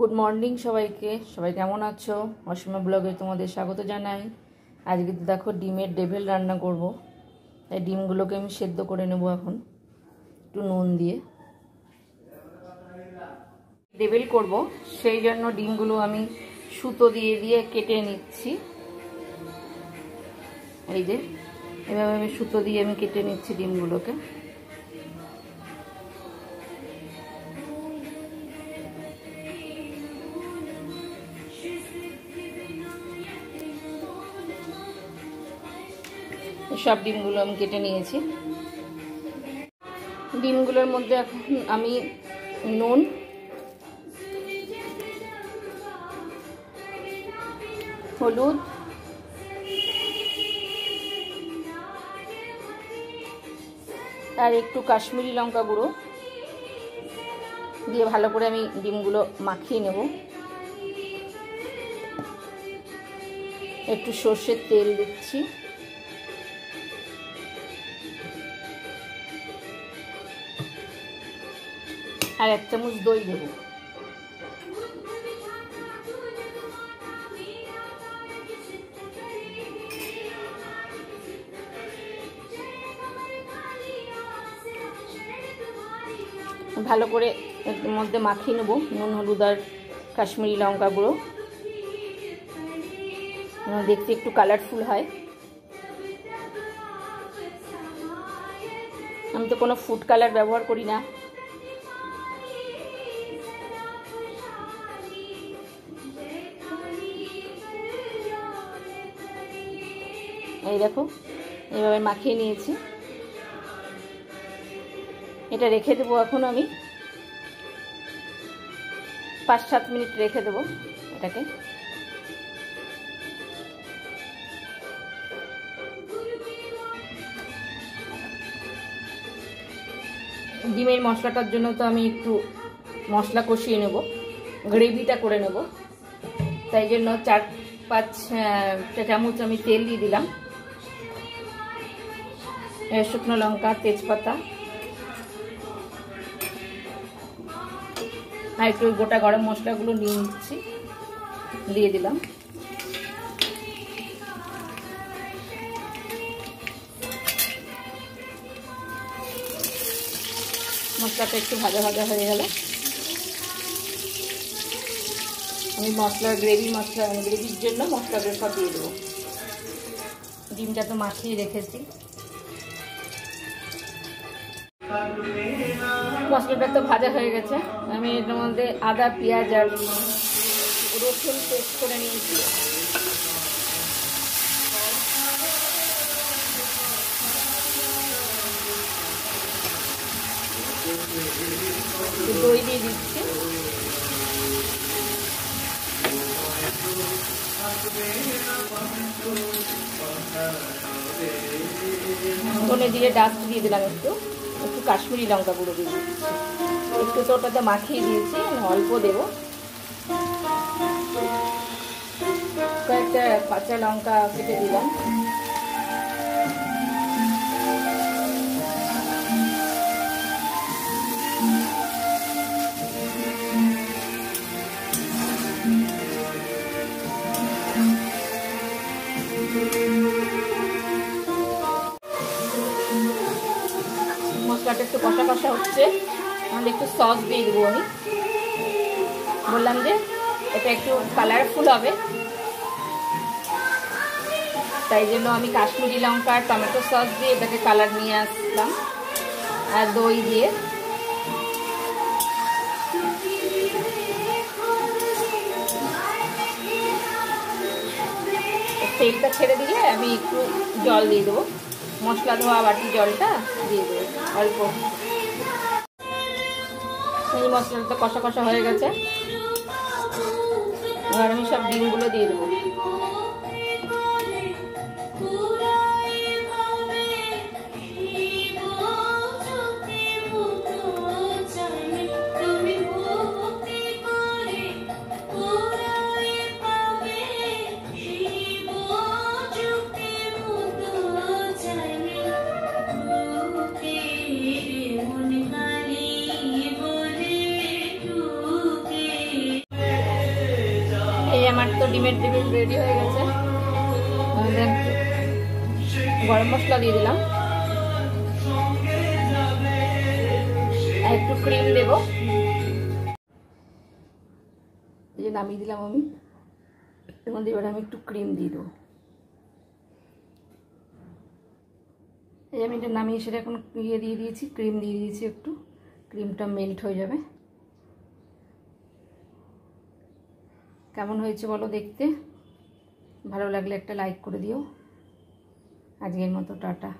Good morning সবাইকে। সবাই কেমন আছো? অসীমা ব্লগে তোমাদের স্বাগত জানাই। আজকে দেখো ডিমের ডেভেল রান্না করব। তাই ডিমগুলোকে আমি সেদ্ধ করে নেব এখন একটু নুন দিয়ে। ডেভেল করব, সেই জন্য ডিমগুলো আমি সুতো দিয়ে দিয়ে কেটে নিচ্ছি। এই যে এভাবে আমি সুতো দিয়ে আমি কেটে নিচ্ছি ডিমগুলোকে। সব ডিমগুলো আমি কেটে নিয়েছি। ডিমগুলোর মধ্যে এখন আমি নুন, হলুদ, আর একটু কাশ্মীরি লঙ্কা গুঁড়ো দিয়ে ভালো করে আমি ডিমগুলো মাখিয়ে নেব। একটু সর্ষের তেল দিচ্ছি, আর 1 চামচ দই দেব। ভালো করে এর মধ্যে মাখিয়ে নেব নুন, হলুদ আর কাশ্মীরি লঙ্কা গুঁড়ো, দেখতে একটু কালারফুল হয়। আমি তো কোনো ফুড কালার ব্যবহার করি না। এই দেখো এইভাবে মাখিয়ে নিয়েছি। এটা রেখে দেবো এখন আমি 5-7 মিনিট রেখে দেবো এটাকে। ডিমের মশলাটার জন্য তো আমি একটু মশলা কষিয়ে নেব, গ্রেভিটা করে নেব। তাই জন্য 4-5 চামচ আমি তেল দিয়ে দিলাম, শুকনো লঙ্কা, তেজপাতা আর একটু গোটা গরম মশলাগুলো নিয়ে নিচ্ছি, দিয়ে দিলাম। মশলাটা একটু ভাজা ভাজা হয়ে গেল, আমি গ্রেভির জন্য মশলাগুলো সব দিয়ে দেবো। ডিমটা তো মাখিয়ে রেখেছি। মশলাটা তো ভাজা হয়ে গেছে। আমি এর মধ্যে আদা, পেঁয়াজ আর রসুন পেস্ট করে নিয়েছি। দই দিয়ে দিচ্ছি। ধনে জিরে ডাস্ট দিয়ে দিলাম, একটু কাশ্মীরি লঙ্কা গুঁড়ো দিয়ে দিচ্ছি। একটু তো ওটাতে মাখিয়ে দিয়েছি, অল্প দেবো। কয়েকটা কাঁচা লঙ্কা কেটে দিলাম। মশলাটা একটু কষা কষা হচ্ছে, আমাদের একটু সস দিয়ে দেবো। আমি বললাম যে এটা একটু কালারফুল হবে, তাই জন্য আমি কাশ্মীরি লঙ্কা আর টমেটো সস দিয়ে এটাকে কালার নিয়ে আসলাম, আর দই দিয়ে। তেলটা ছেড়ে দিলে আমি একটু জল দিয়ে দেবো, মশলা ধোয়া বাটি জলটা দিয়ে দেবো অল্প। এই মশলাটা কষা কষা হয়ে গেছে, এবার আমি সব ডিমগুলো দিয়ে দেবো। আমার তো ডিমের টেবিল রেডি হয়ে গেছে। গরম মশলা দিয়ে দিলাম, একটু ক্রিম দেব, এই যে নামিয়ে দিলাম আমি। এর মধ্যে এবার আমি একটু ক্রিম দিয়ে দেবো। এই আমি এটা নামিয়ে সেটা এখন ইয়ে দিয়ে দিয়েছি, ক্রিম দিয়ে দিয়েছি, একটু ক্রিমটা মেল্ট হয়ে যাবে। কেমন হয়েছে বলো দেখতে? ভালো লাগলে একটা লাইক করে দিও। আজকের মতো টাটা।